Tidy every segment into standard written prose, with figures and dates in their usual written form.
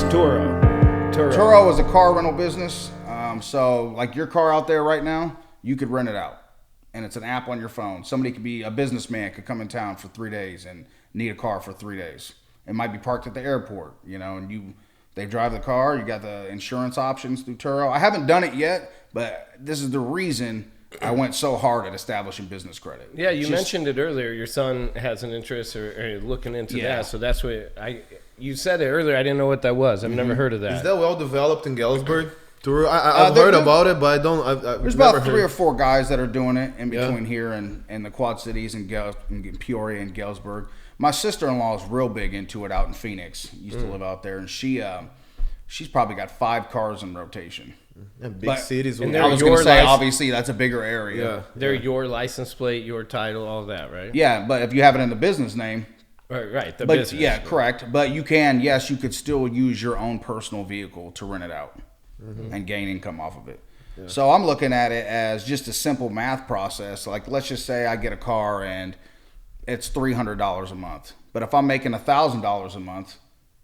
TURO? TURO is a car rental business. So like your car out there right now, you could rent it out. And it's an app on your phone. Somebody could be a businessman, could come in town for 3 days and need a car for 3 days. It might be parked at the airport, and they drive the car. You got the insurance options through TURO. I haven't done it yet, but this is the reason I went so hard at establishing business credit. Yeah, you mentioned it earlier. Your son has an interest or looking into that. So that's what you said it earlier. I didn't know what that was. I've never heard of that. Is that well developed in Galesburg? I've heard about it, but there's about 3 or 4 guys that are doing it in between here and the Quad Cities and Peoria and Galesburg. My sister-in-law is real big into it out in Phoenix. Used to live out there, and she's probably got 5 cars in rotation. And big cities. And I was going to say, obviously, that's a bigger area. Yeah. They're your license plate, your title, all that, right? Yeah, but if you have it in the business name. Right, the business. Yeah, correct. But you could still use your own personal vehicle to rent it out and gain income off of it. Yeah. So I'm looking at it as just a simple math process. Like, let's just say I get a car and it's $300 a month. But if I'm making $1,000 a month,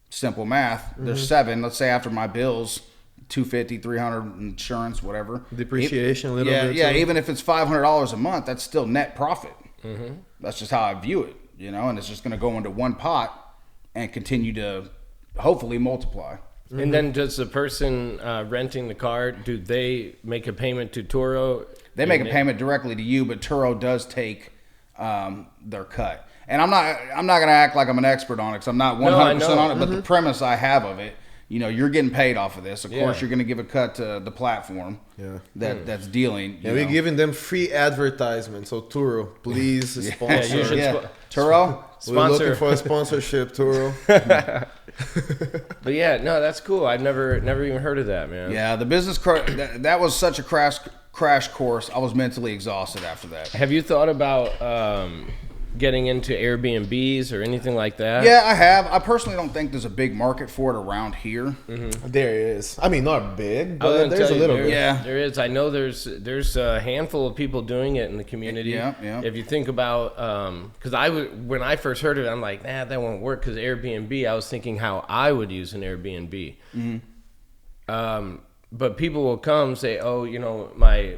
simple math, there's 7. Let's say after my bills, $250, $300 insurance, whatever. Depreciation a little bit. Yeah, even if it's $500 a month, that's still net profit. That's just how I view it, and it's just going to go into one pot and continue to hopefully multiply. And then does the person renting the car, do they make a payment to TURO? They make a payment directly to you, but TURO does take their cut. And I'm not going to act like I'm an expert on it because I'm not 100% on it, but the premise I have of it, you're getting paid off of this. Of course, you're going to give a cut to the platform that's dealing. We're giving them free advertisement. So TURO, please sponsor. TURO? We're looking for a sponsorship, TURO. But that's cool. I've never even heard of that, man. Yeah, the business that was such a crash course. I was mentally exhausted after that. Have you thought about getting into Airbnbs or anything like that? Yeah, I have. I personally don't think there's a big market for it around here. There is. I mean, not big, but there's a little bit. Yeah, there is. I know there's a handful of people doing it in the community. Yeah. If you think about, because when I first heard it, I'm like, that won't work because Airbnb. I was thinking how I would use an Airbnb. But people will come say,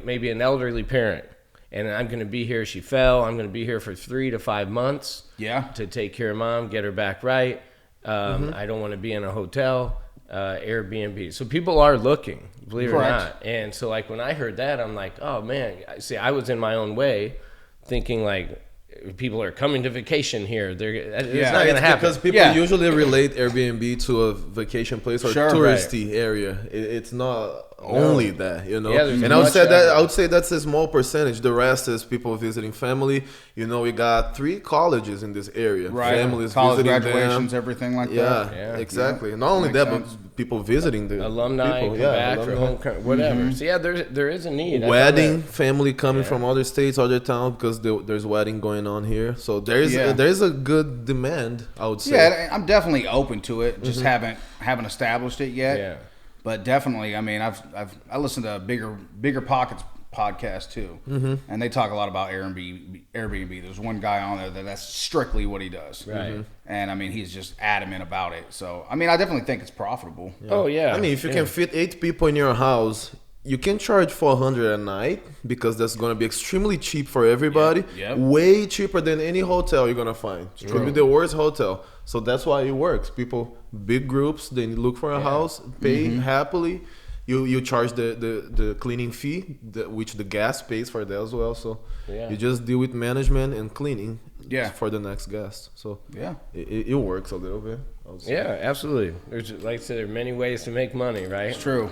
maybe an elderly parent. And I'm going to be here. She fell. I'm going to be here for 3 to 5 months. To take care of mom, get her back right. I don't want to be in a hotel, Airbnb. So people are looking, believe it or not. And so like when I heard that, I'm like, oh man. See, I was in my own way, thinking like people are coming to vacation here. It's not going to happen because people usually relate Airbnb to a vacation place or touristy area. It's not only that, and I would say that's a small percentage. The rest is people visiting family. We got 3 colleges in this area. Families college visiting graduations, everything like that. Yeah, exactly. Yeah. Not only that, but people visiting the alumni, people, back for homecoming, whatever. So there is a need. Wedding, family coming from other states, other towns because there's wedding going on here. So there's a good demand, I would say. Yeah, I'm definitely open to it. Just haven't established it yet. Yeah. But definitely, I mean, I listened to a Bigger Pockets podcast too, and they talk a lot about Airbnb. There's one guy on there that's strictly what he does, right? And I mean, he's just adamant about it. So I mean, I definitely think it's profitable. Yeah. Oh yeah. I mean, if you can fit 8 people in your house, you can charge $400 a night because that's going to be extremely cheap for everybody. Way cheaper than any hotel you're going to find. It's probably the worst hotel. So that's why it works. People, big groups, they look for a house, pay happily. You charge the cleaning fee, which the guest pays for that as well. So you just deal with management and cleaning for the next guest. So it works a little bit. Yeah, absolutely. There's, like I said, there are many ways to make money, right? It's true.